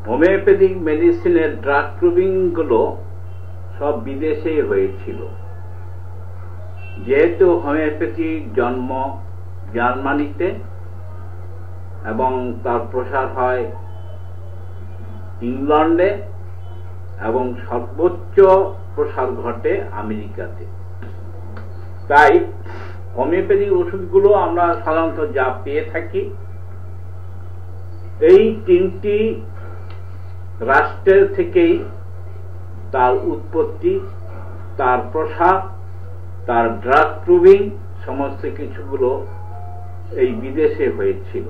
Homeopathic মেডিসিনের drug proving গুলো সব বিদেশে হয়েছিল। যেহেতু হোমিওপ্যাথির জন্ম জার্মানিতে এবং তার প্রসার হয় ইংল্যান্ডে এবং সর্বোচ্চ প্রসার ঘটে আমেরিকাতে, তাই হোমিওপ্যাথিক ওষুধগুলো আমরা সাধারণত যা পেয়ে থাকি এই তিনটি রাষ্ট্রের থেকেই তার উৎপত্তি, তার প্রসার, তার ড্রাগ প্রুভিং সমস্ত কিছুগুলো এই বিদেশে হয়েছিল।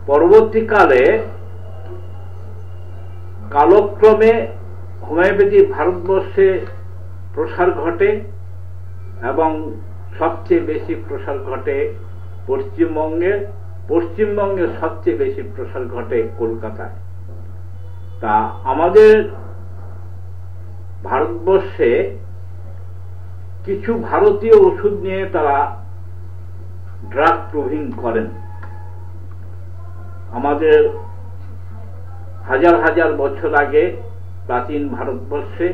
পরবর্তীকালে কালক্রমে হোমিওপ্যাথি ভারতবর্ষে প্রসার ঘটে এবং সবচেয়ে বেশি প্রসার ঘটে পশ্চিমবঙ্গে সবচেয়ে বেশি প্রসার ঘটে কলকাতায়। তা আমাদের ভারতবর্ষে কিছু ভারতীয় ওষুধ নিয়ে তারা ড্রাগ প্রুভিং করেন। আমাদের হাজার হাজার বছর আগে প্রাচীন ভারতবর্ষে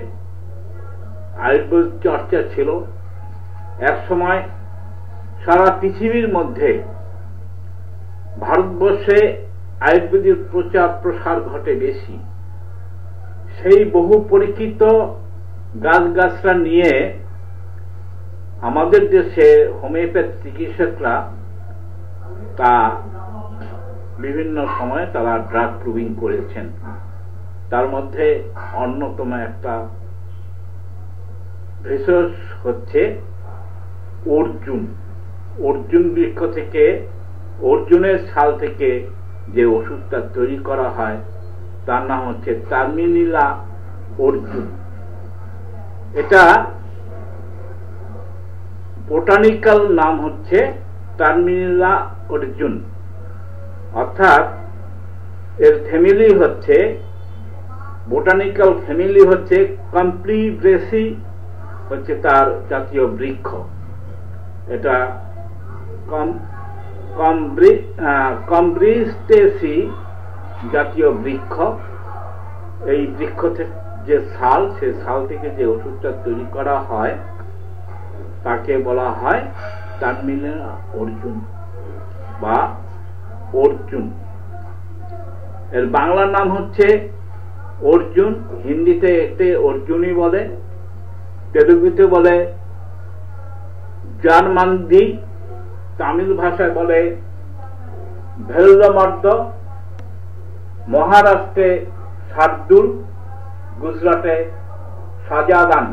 আয়ুর্বেদ চর্চা ছিল। এক সময় সারা পৃথিবীর মধ্যে ভারতবর্ষে আয়ুর্বেদের প্রচার প্রসার ঘটে বেশি। সেই বহু পরীক্ষিত গাছগাছরা নিয়ে আমাদের দেশে হোমিওপ্যাথি চিকিৎসকরা তা বিভিন্ন সময়ে তারা ড্রাগ প্রুভিং করেছেন। তার মধ্যে অন্যতম একটা ভেষজ হচ্ছে অর্জুন বৃক্ষ থেকে, অর্জুনের ছাল থেকে যে ওষুধটা তৈরি করা হয় তার নাম হচ্ছে টার্মিনিলা অর্জুন। এটা বোটানিক্যাল নাম হচ্ছে টার্মিনিলা অর্জুন, অর্থাৎ এর ফ্যামিলি হচ্ছে, বোটানিক্যাল ফ্যামিলি হচ্ছে কমপ্লিব্রেসি হচ্ছে তার জাতীয় বৃক্ষ। এটা কমব্রিস্টেসি জাতীয় বৃক্ষ। এই বৃক্ষ থেকে যে ছাল, সে ছাল থেকে যে ওষুধটা তৈরি করা হয় তাকে বলা হয় টার্মিনিলা অর্জুন বা অর্জুন। এর বাংলা নাম হচ্ছে অর্জুন, হিন্দিতে একে অর্জুনই বলে, তেলুগুতে বলে জার্মানদি, তামিল ভাষায় বলে ভেল্লমর্দ, মহারাষ্ট্রে শার্দুল, গুজরাটে সাজাদান,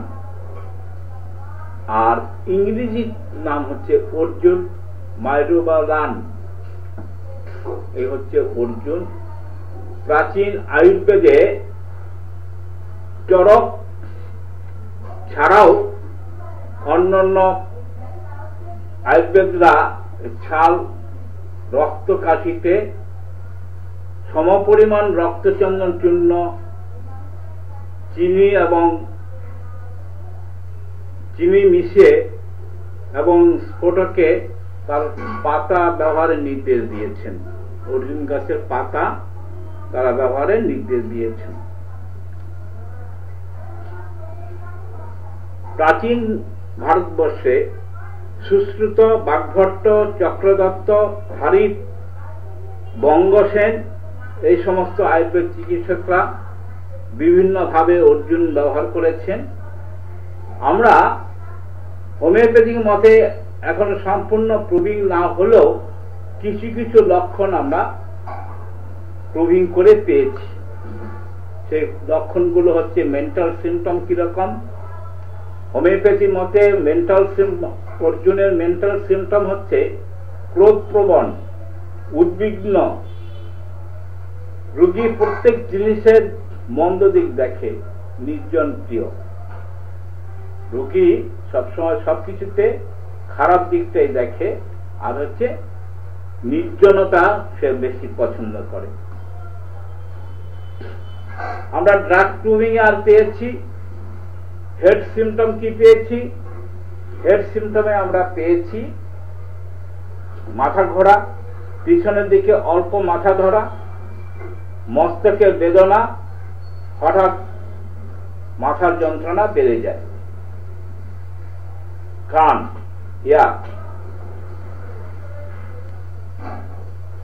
আর ইংরেজি নাম হচ্ছে অর্জুন মাইরোবাদান। এই হচ্ছে অর্জুন। প্রাচীন আয়ুর্বেদে চরক ছাড়াও অন্যান্য আয়ুর্বেদরা ছাল রক্ত কাশিতে সমপরিমাণ রক্তচন্দন চূর্ণ, চিনি মিশিয়ে এবং স্ফোটকে তার পাতা ব্যবহারের নির্দেশ দিয়েছেন। অর্জুন গাছের পাতা তারা ব্যবহারের নির্দেশ দিয়েছেন। প্রাচীন ভারতবর্ষে সুশ্রুত, বাগভট্ট, চক্রদত্ত, হারিত, বঙ্গসেন এই সমস্ত আয়ুর্বেদ চিকিৎসকরা বিভিন্নভাবে অর্জুন ব্যবহার করেছেন। আমরা হোমিওপ্যাথিক মতে এখন সম্পূর্ণ প্রুভিং না হলেও কিছু কিছু লক্ষণ আমরা প্রুভিং করে পেয়েছি। সেই লক্ষণগুলো হচ্ছে মেন্টাল সিমটম কিরকম। হোমিওপ্যাথি মতে অর্জুনের মেন্টাল সিমটম হচ্ছে ক্রোধপ্রবণ, উদ্বিগ্ন, রোগী প্রত্যেক জিনিসের মন্দ দিক দেখে, নির্জন প্রিয়। রোগী সবসময় সবকিছুতে খারাপ দিকটাই দেখে, আর হচ্ছে নির্জনতা সে বেশি পছন্দ করে। আমরা ড্রাগ প্রুভিং আর পেয়েছি। হেড সিমটম কি পেয়েছি? হেড সিমটমে আমরা পেয়েছি মাথা ঘোরা, পিছনের দিকে অল্প মাথা ধরা, মস্তকের বেদনা, হঠাৎ মাথার যন্ত্রণা বেড়ে যায়। কান,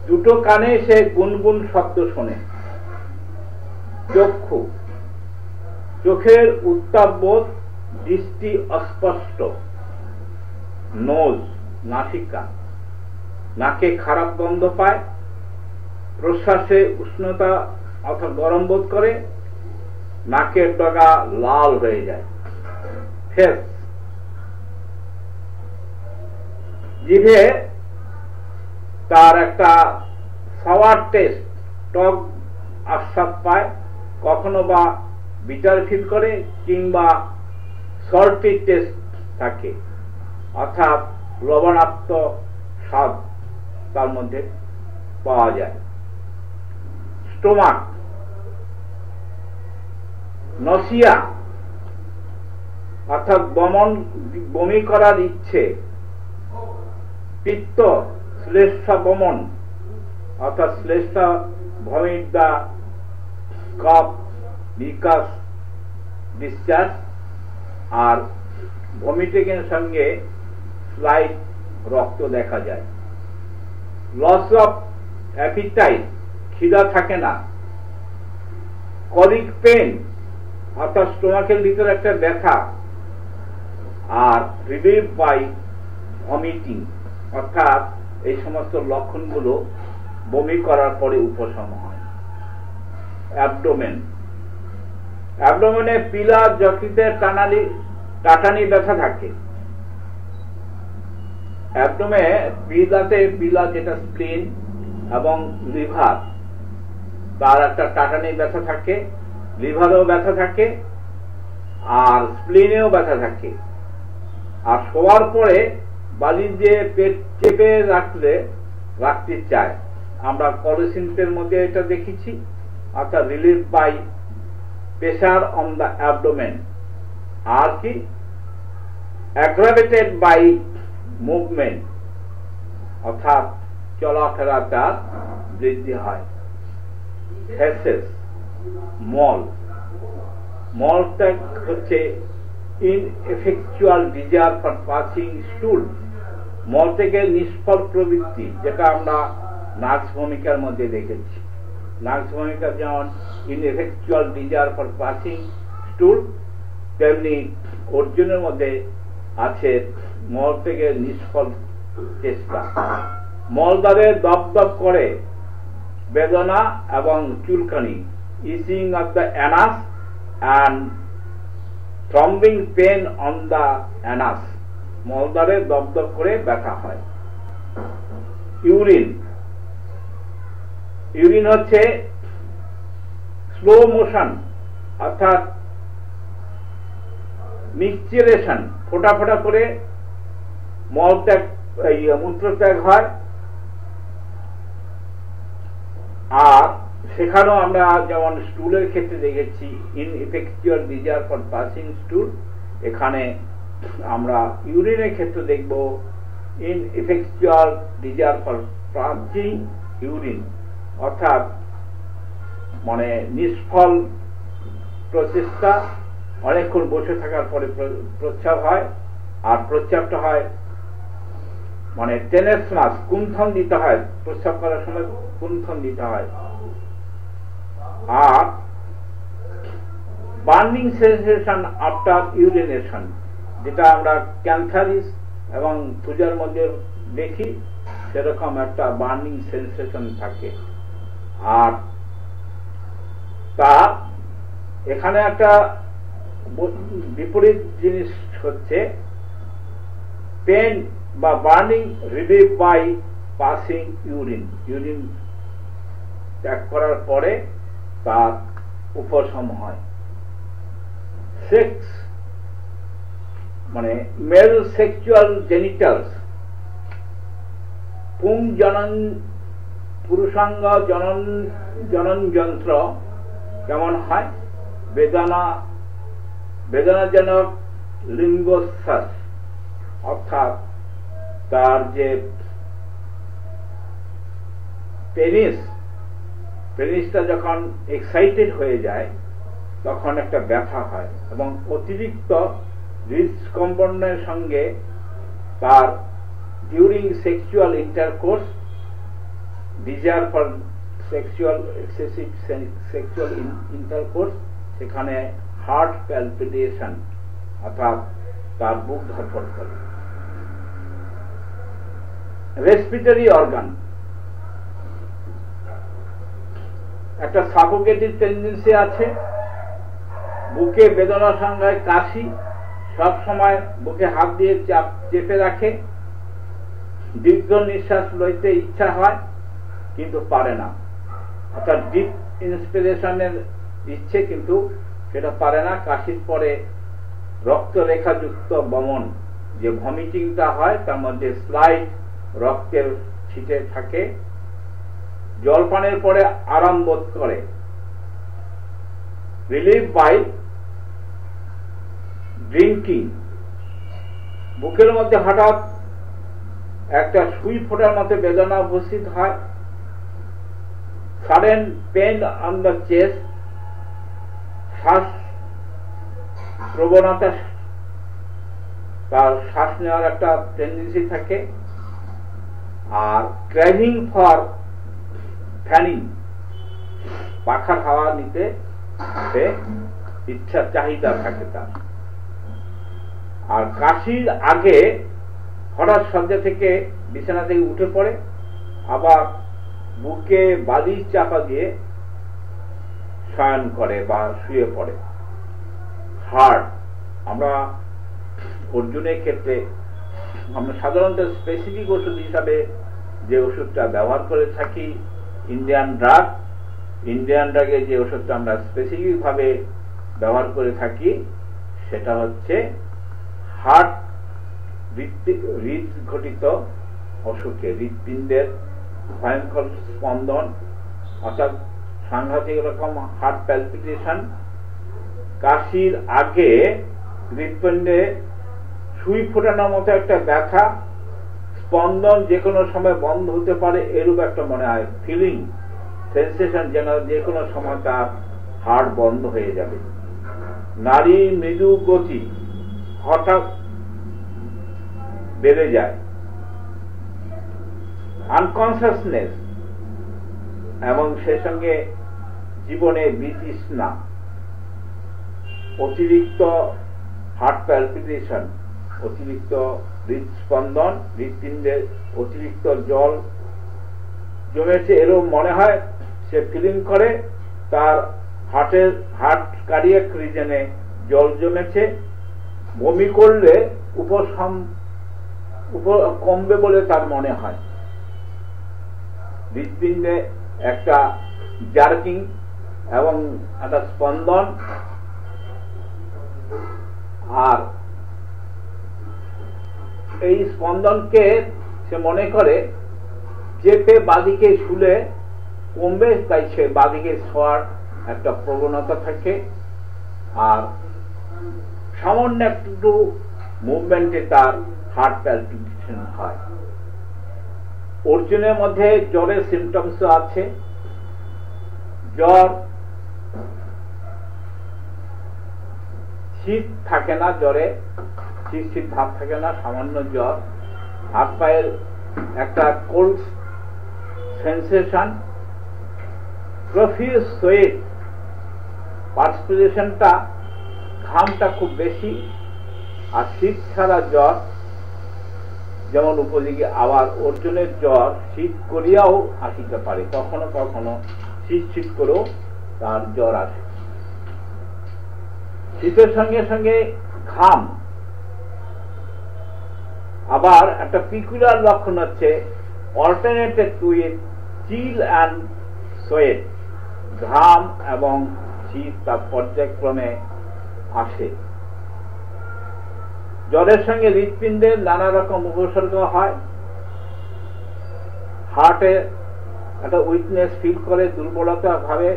দুটো কানে সে গুনগুন শব্দ শোনে। চক্ষু, চোখের উত্তাপ বোধ, দৃষ্টি অস্পষ্ট। নোজ, নাসিকা, নাকে খারাপ গন্ধ পায়, প্রশ্বাসে উষ্ণতা অর্থাৎ গরম বোধ করে, নাকের ডগা লাল হয়ে যায়। ফেস, জিভে তার একটা সাওয়ার টেস্ট, টক আস্বাদ পায়, কখনো বা বিটার ফিল করে কিংবা সল্টি টেস্ট থাকে, অর্থাৎ লবণাক্ত স্বাদ তার মধ্যে পাওয়া যায়। স্টোমাক, নসিয়া অর্থাৎ বমি করার ইচ্ছে। পিত্ত, শ্লেষ্মা বমন অর্থাৎ শ্লেষ্মা ভমিট দা কফ, বিকাশ, ডিসচার্জ। আর ভমিটিং এর সঙ্গে স্লাইট রক্ত দেখা যায়। লস অফ অ্যাপিটাইট, খিদা থাকে না। কলিক পেন অর্থাৎ স্টোমাকের ভিতরে একটা ব্যথা। আর রিলিভ বাই ভমিটিং অর্থাৎ এই সমস্ত লক্ষণগুলো বমি করার পরে উপশম হয়। অ্যাবডোমেন, অ্যাবডোমেনে পিলা যকৃতের টাটানি ব্যথা থাকে। অ্যাবডোমে পিলা যেটা স্প্লিন এবং লিভার, তার একটা টাটানি ব্যথা থাকে, লিভারেও ব্যথা থাকে, আর স্প্লিনেও ব্যথা থাকে। আর শোয়ার পরে বালি দিয়ে পেট চেপে রাখতে চায়। আমরা কলেসিন্থের মধ্যে এটা দেখেছি, অর্থাৎ relief by pressure on the abdomen. আর কি অ্যাগ্রাভেটেড বাই মুভমেন্ট অর্থাৎ চলাফেরাটা বৃদ্ধি হয়। ফেসেস, মল, মলটা হচ্ছে ইনএফেকচুয়াল ডিজায়ার ফর পাসিং স্টুল। মল থেকে নিষ্ফল প্রবৃত্তি, যেটা আমরা নার্স ভূমিকার মধ্যে দেখেছি। নার্স ভূমিকা যেমন ইনএফেকচুয়াল ডিজায়ার ফর পাসিং স্টুল, তেমনি অর্জুনের মধ্যে আছে মল থেকে নিষ্ফল চেষ্টা। মলদ্বারে দপদপ করে বেদনা এবং চুলকানি, itching of the anus and throbbing pain on the anus. মলদ্বারে দপদপ করে ব্যথা হয়। ইউরিন, ইউরিন হচ্ছে স্লো মোশন অর্থাৎ মিক্সচারেশন, ফোটা ফোটা করে মলত্যাগ মূত্রত্যাগ হয়। আর সেখানেও আমরা যেমন স্টুলের ক্ষেত্রে দেখেছি ইনএফেকচুয়াল ডিজায়ার ফর পাসিং স্টুল, এখানে আমরা ইউরিনের ক্ষেত্রে দেখব ইনএফেকচুয়াল ডিজায়ার ফর পাসিং ইউরিন, অর্থাৎ মানে নিষ্ফল প্রচেষ্টা, অনেকক্ষণ বসে থাকার পরে প্রস্রাব হয়। আর প্রস্রাবটা হয় মানে টেনেসমাস, কুণ্ঠন দিতে হয়, প্রস্রাব করার সময় কুণ্ঠন দিতে হয়। আর বার্নিং সেন্সেশন আফটার ইউরিনেশন, যেটা আমরা ক্যান্সারিস এবং পূজার মধ্যে দেখি, সেরকম একটা বার্নিং সেন্সেশন থাকে। আর তা এখানে একটা বিপরীত জিনিস হচ্ছে পেন বা burning relieve by passing urine. Urine ত্যাগ করার পরে তার উপশম হয়। সেক্স মানে মেল সেক্সুয়াল জেনিটালস, পুং জনন পুরুষাঙ্গ জনন যন্ত্র কেমন হয়? বেদনাজনক লিঙ্গশ্বাস, অর্থাৎ তার যে পেনিস পেনিসটা যখন এক্সাইটেড হয়ে যায় তখন একটা ব্যথা হয় এবং অতিরিক্ত হৃদস্পন্দনের সঙ্গে তার during sexual intercourse desire for sexual excessive sexual intercourse, সেখানে হার্ট প্যালপিটেশন অর্থাৎ তার বুক ধড়ফড় করে। রেসপিরেটরি অর্গান একটা সাফোকেটিভ টেন্ডেন্সি আছে, বুকে বেদনা সংজ্ঞায় কাশি, সব সময় বুকে হাত দিয়ে চেপে রাখে, দীর্ঘ নিঃশ্বাস লইতে ইচ্ছা হয় কিন্তু পারে না, অর্থাৎ ডিপ ইন্সপিরেশনের ইচ্ছে কিন্তু সেটা পারে না। কাশির পরে রক্তরেখাযুক্ত বমন, যে ভমিটিংটা হয় তার মধ্যে স্লাইড রক্তের ছিটে থাকে, জলপানের পরে আরাম বোধ করে। রিলিফ বাই ড্রিঙ্কিং, বুকের মধ্যে হঠাৎ একটা সুই ফোটার মতো বেদনা উপস্থিত হয়। Sudden pain on the chest, শ্বাস প্রবণতা, তার শ্বাস নেওয়ার একটা টেন্ডেন্সি থাকে। আর ক্র্যাভিং ফর ফ্যানিং, পাখার হাওয়া নিতে সে ইচ্ছা চাহিদা থাকে তার। আর কাশির আগে হঠাৎ শয্যা থেকে বিছানা থেকে উঠে পড়ে, আবার বুকে বালিশ চাপা দিয়ে শয়ন করে বা শুয়ে পড়ে। হার্ট, আমরা অর্জুনের ক্ষেত্রে আমরা সাধারণত স্পেসিফিক ওষুধ হিসাবে যে ওষুধটা ব্যবহার করে থাকি ইন্ডিয়ান ড্রাগে যে ওষুধটা আমরা স্পেসিফিক ভাবে ব্যবহার করে থাকি সেটা হচ্ছে হার্ট হৃদ ঘটিত অসুখে, হৃৎপিণ্ডের ভয়ঙ্কর স্পন্দন অর্থাৎ সাংঘাতিক রকম হার্ট প্যালপিটেশন, কাশির আগে হৃৎপিণ্ডে সুই ফোটানোর মতো একটা ব্যথা, স্পন্দন যে কোনো সময় বন্ধ হতে পারে এরূপ একটা মনে হয়, ফিলিং সেন্সেশন যেন যে কোনো সময় তার হার্ট বন্ধ হয়ে যাবে। নারী মৃদু গতি হঠাৎ বেড়ে যায়। আনকনসিয়াসনেস এবং সে সঙ্গে জীবনে বিতৃষ্ণা, অতিরিক্ত হার্ট প্যালপিটেশন, অতিরিক্ত হৃদস্পন্দন, হৃৎপিণ্ডে অতিরিক্ত জল জমেছে এরকম মনে হয়, সে ফিলিং করে তার হার্ট কার্ডিয়াক রিজনে জল জমেছে। বমি করলে কমবে বলে তার মনে হয়। হৃৎপিণ্ডে একটা জার্কিং এবং একটা স্পন্দন, আর এই স্পন্দনকে সে মনে করে চেপে বাদিকে শুলে কমবে, তাই সে বাদিকে শোয়ার একটা প্রবণতা থাকে। আর সামান্য একটু মুভমেন্টে তার হার্ট প্যালপিটেশন হয়। অর্জুনের মধ্যে জ্বরের সিমটমস আছে। জ্বর, শীত থাকে না জ্বরে, শীত ভাব থাকে না, সামান্য জ্বর, হাত পায়ের একটা কোল্ড সেন্সেশন, প্রফিউজ সোয়েট, পার্সপিরেশনটা ঘামটা খুব বেশি, আর শীত ছাড়া জ্বর যেমন উপযোগী। আবার অর্জুনের জ্বর শীত করিয়াও আসিতে পারে, কখনো কখনো শীত করেও তার জ্বর আসে। শীতের সঙ্গে সঙ্গে ঘাম। আবার একটা পিকুলার লক্ষণ হচ্ছে অল্টারনেটেড উইথ চিল অ্যান্ড সোয়েট, ঘাম এবং শীত তার পর্যায়ক্রমে আসে। জ্বরের সঙ্গে হৃৎপিণ্ডের নানা রকম উপসর্গ হয়। হার্টে একটা উইকনেস ফিল করে, দুর্বলতা ভাবে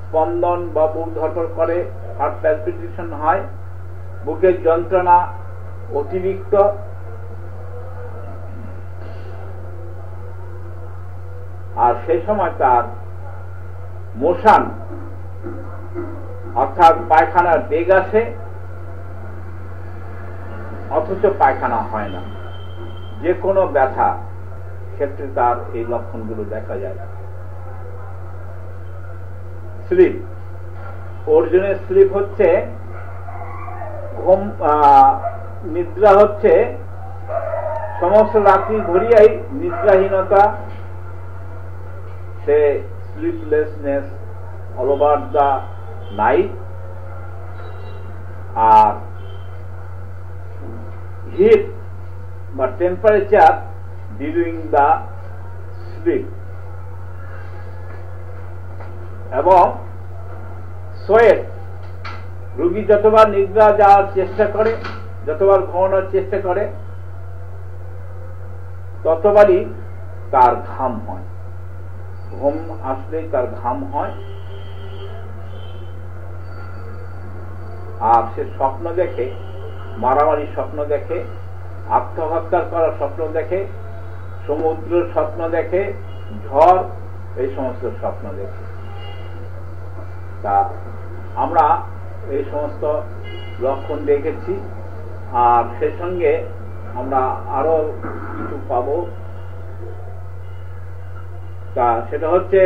স্পন্দন বা বুক ধড়ফড় করে, হার্ট প্যালপিটেশন হয়, বুকের যন্ত্রণা অতিরিক্ত, আর সেই সময় তার মোশন অর্থাৎ পায়খানার বেগ আসে, অথচ পায়খানা হয় না। যে কোনো ব্যথা ক্ষেত্রে তার এই লক্ষণগুলো দেখা যায়। স্লিপ, অর্জুনের স্লিপ হচ্ছে নিদ্রা হচ্ছে সমস্ত রাত্রি ধরিয়াই নিদ্রাহীনতা, সে sleeplessness all over the night. আর হিট বা টেম্পারেচার ডিউরিং দ্য স্লিপ, এবং সোয়েট, রোগী যতবার নিদ্রা যাওয়ার চেষ্টা করে, যতবার ঘুমানোর চেষ্টা করে, ততবারই তার ঘাম হয়। ঘুম আসলেই তার ঘাম হয়। আর সে স্বপ্ন দেখে, মারামারি স্বপ্ন দেখে, আত্মহত্যা করার স্বপ্ন দেখে, সমুদ্রের স্বপ্ন দেখে, ঝড়, এই সমস্ত স্বপ্ন দেখে। তা আমরা এই সমস্ত লক্ষণ দেখেছি, আর সে সঙ্গে আমরা আরো কিছু পাবো। তা সেটা হচ্ছে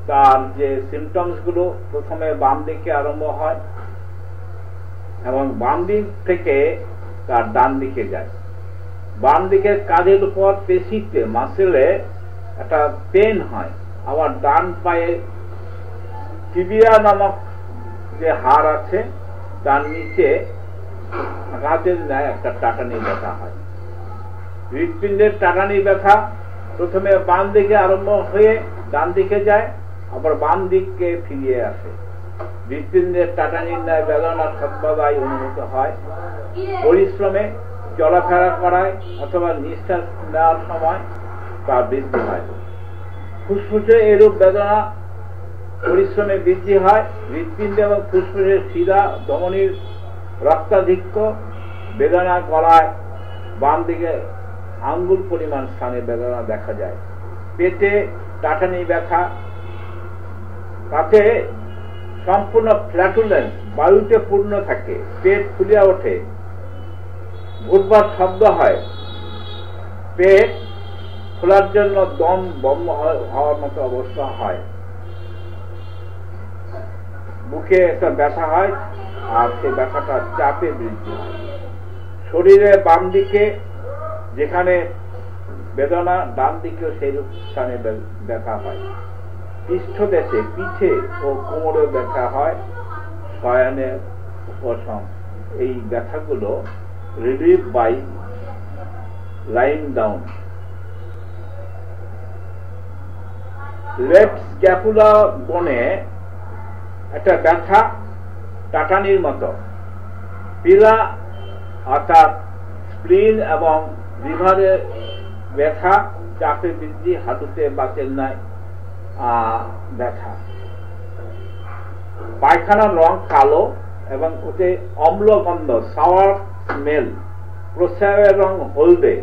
তার যে সিমটমস গুলো প্রথমে বাম দিকে আরম্ভ হয় এবং বাম দিক থেকে তার ডান দিকে যায়। বাম দিকের কাঁধের উপর পেশিতে, মাসেলে একটা পেন হয়। আবার ডান পায়ে টিবিয়া নামক যে হাড় আছে তার নিচে আঘাতের ন্যায় একটা টাটানি ব্যথা হয়। হৃৎপিণ্ডের টাটানি ব্যথা প্রথমে বাম দিকে আরম্ভ হয়ে ডান দিকে যায়, আবার বাম দিককে ফিরিয়ে আসে। হৃৎপিণ্ডের টাটানির ন্যায় বেদনা সর্বদাই অনুভূত হয়। পরিশ্রমে, চলাফেরা করায় অথবা নিঃশ্বাস নেওয়ার সময় তা বৃদ্ধি হয়। ফুসফুসে এরূপ বেদনা পরিশ্রমে বৃদ্ধি হয়। হৃৎপিণ্ড এবং ফুসফুসের শিরা, ধমনীর রক্তাধিক্য, বেদনা গলায় বাম দিকে আঙ্গুল পরিমাণ স্থানে বেদনা দেখা যায়। পেটে টাটানি ব্যথা, তাতে সম্পূর্ণ ফ্ল্যাটুলেন্স, বায়ুতে পূর্ণ থাকে, পেট ফুলিয়া ওঠে, ভুটভাট শব্দ হয়, পেট খোলার জন্য দম বন্ধ হওয়ার মতো অবস্থা হয়, বুকে একটা ব্যথা হয়, আর সেই ব্যথাটা চাপে বৃদ্ধি হয়। শরীরে বাম দিকে যেখানে বেদনা, ডান দিকেও সেই স্থানে ব্যথা হয়। পৃষ্ঠদেশে, পিঠে ও কোমরে ব্যথা হয়। শয়নে উপশম, এই ব্যথাগুলো relieve by lying down. Left scapula বোনে একটা ব্যথা টাটানির মতো। পিলা অর্থাৎ স্প্লিন এবং লিভারে ব্যথা, চাপে বৃদ্ধি, হাঁটুতে বাতের নাই ব্যথা। পায়খানার রং কালো এবং ওতে অম্লগন্ধ, সাওয়ার স্মেল। প্রস্রাবের রং হলদে।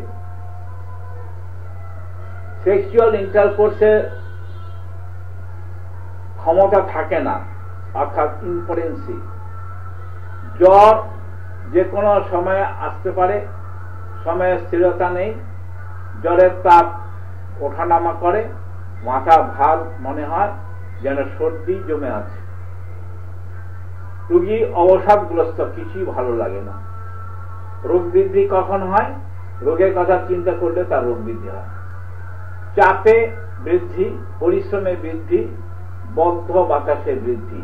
সেক্সুয়াল ইন্টারকোর্সের ক্ষমতা থাকে না, অর্থাৎ ইম্পটেন্সি। জ্বর যে কোনো সময়ে আসতে পারে, সময়ের স্থিরতা নেই। জ্বরের তাপ ওঠানামা করে, মাথা ভার মনে হয়, যেন সর্দি জমে আছে। রোগী অবসাদগ্রস্ত, কিছুই ভালো লাগে না। রোগ বৃদ্ধি কখন হয়? রোগের কথা চিন্তা করলে তার রোগ বৃদ্ধি হয়। চাপে বৃদ্ধি, পরিশ্রমে বৃদ্ধি, বদ্ধ বাতাসে বৃদ্ধি।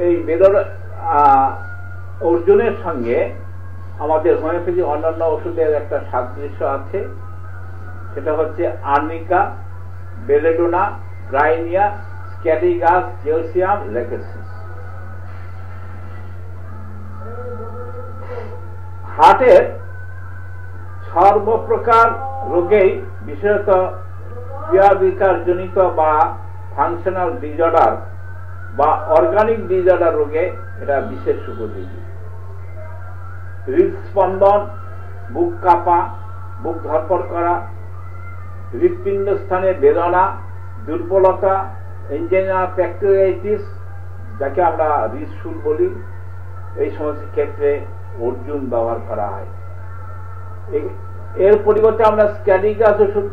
এই বেদনা অর্জুনের সঙ্গে আমাদের হোমিওপ্যাথি অন্যান্য ওষুধের একটা সাদৃশ্য আছে। সেটা হচ্ছে আর্নিকা, বেলেডোনা, ব্রাইনিয়া, স্ক্যাটিগাস, জেলসিয়াম, লেকেসিস। হার্টের সর্বপ্রকার রোগেই, বিশেষত ক্রিয়াবিকার জনিত বা ফাংশনাল ডিসঅর্ডার বা অর্গানিক ডিসঅর্ডার রোগে এটা বিশেষ উপযোগী। হৃদস্পন্দন, বুক কাঁপা, বুক ধরপড় করা, হৃৎপিণ্ড স্থানে বেদনা, দুর্বলতা, এনজাইনা প্যাক্টোরাইটিস, যাকে আমরা হৃদশুল বলি, এই সমস্ত ক্ষেত্রে অর্জুন ব্যবহার করা হয়। এর পরিবর্তে আমরা স্ক্যাডিগাস ওষুধ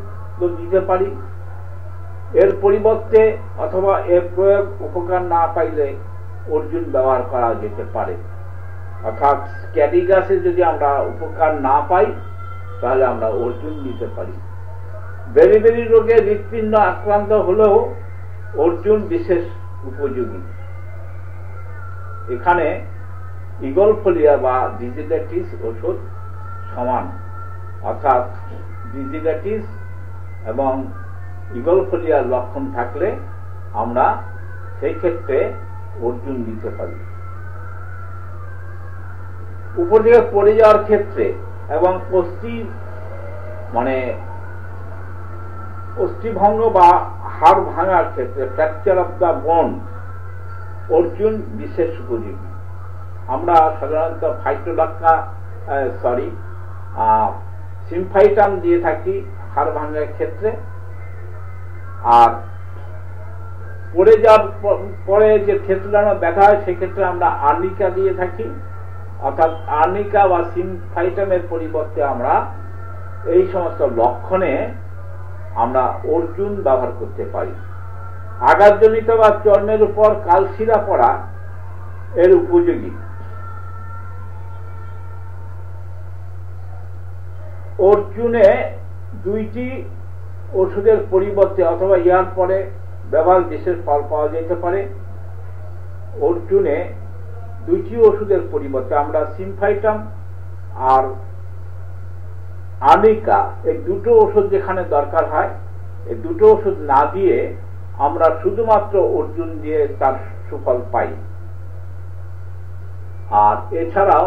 দিতে পারি। এর পরিবর্তে অথবা এর প্রয়োগ উপকার না পাইলে অর্জুন ব্যবহার করা যেতে পারে। অর্থাৎ স্ক্যাডিগাসে যদি আমরা উপকার না পাই তাহলে আমরা অর্জুন দিতে পারি। বেরি রোগে হৃৎপিণ্ড আক্রান্ত হলেও অর্জুন বিশেষ উপযোগী। এখানে ইগল ফোলিয়া বা ডিজিটাইটিস ওষুধ সমান, অর্থাৎ ডিজিটাইটিস এবং ইগল ফোলিয়ার লক্ষণ থাকলে আমরা সেই ক্ষেত্রে অর্জুন দিতে পারি। উপর দিকে পড়ে যাওয়ার ক্ষেত্রে এবং অস্থিভঙ্গ বা হাড় ভাঙার ক্ষেত্রে, fracture of the bone, Arjun বিশেষ উপযোগী। আমরা সাধারণত সিমফাইটাম দিয়ে থাকি হাড় ভাঙার ক্ষেত্রে। আর পড়ে যাওয়ার পরে যে ক্ষেত্রদানো ব্যথা হয় সেক্ষেত্রে আমরা আর্নিকা দিয়ে থাকি। অর্থাৎ আর্নিকা বা সিমফাইটামের পরিবর্তে আমরা এই সমস্ত লক্ষণে আমরা অর্জুন ব্যবহার করতে পারি। আঘাতজনিত বা চর্মের উপর কালশিরা পড়া এর উপযোগী। অর্জুনে দুইটি ওষুধের পরিবর্তে অথবা ইয়ার পরে ব্যবহার বিশেষ ফল পাওয়া যেতে পারে। অর্জুনে দুইটি ওষুধের পরিবর্তে আমরা সিমফাইটাম আর আর্নিকা, এই দুটো ওষুধ যেখানে দরকার হয়, এই দুটো ওষুধ না দিয়ে আমরা শুধুমাত্র অর্জুন দিয়ে তার সুফল পাই। আর এছাড়াও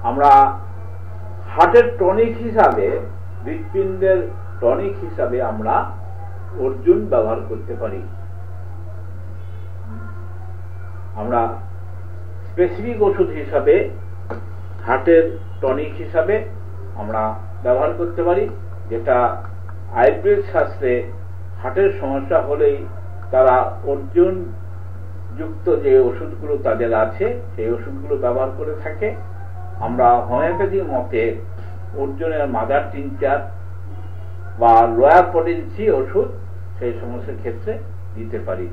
আমরা হার্টের টনিক হিসাবে, হৃৎপিণ্ডের টনিক হিসাবে আমরা অর্জুন ব্যবহার করতে পারি। আমরা স্পেসিফিক ওষুধ হিসাবে হার্টের টনিক হিসাবে আমরা ব্যবহার করতে পারি, যেটা আয়ুর্বেদ শাস্ত্রে হার্টের সমস্যা হলেই তারা অর্জুন যুক্ত যে ওষুধগুলো তাদের আছে সেই ওষুধগুলো ব্যবহার করে থাকে। আমরা হোমিওপ্যাথি মতে অর্জুনের মাদার টিনচার বা লোয়ার পটেন্সি ওষুধ সেই সমস্ত ক্ষেত্রে দিতে পারি।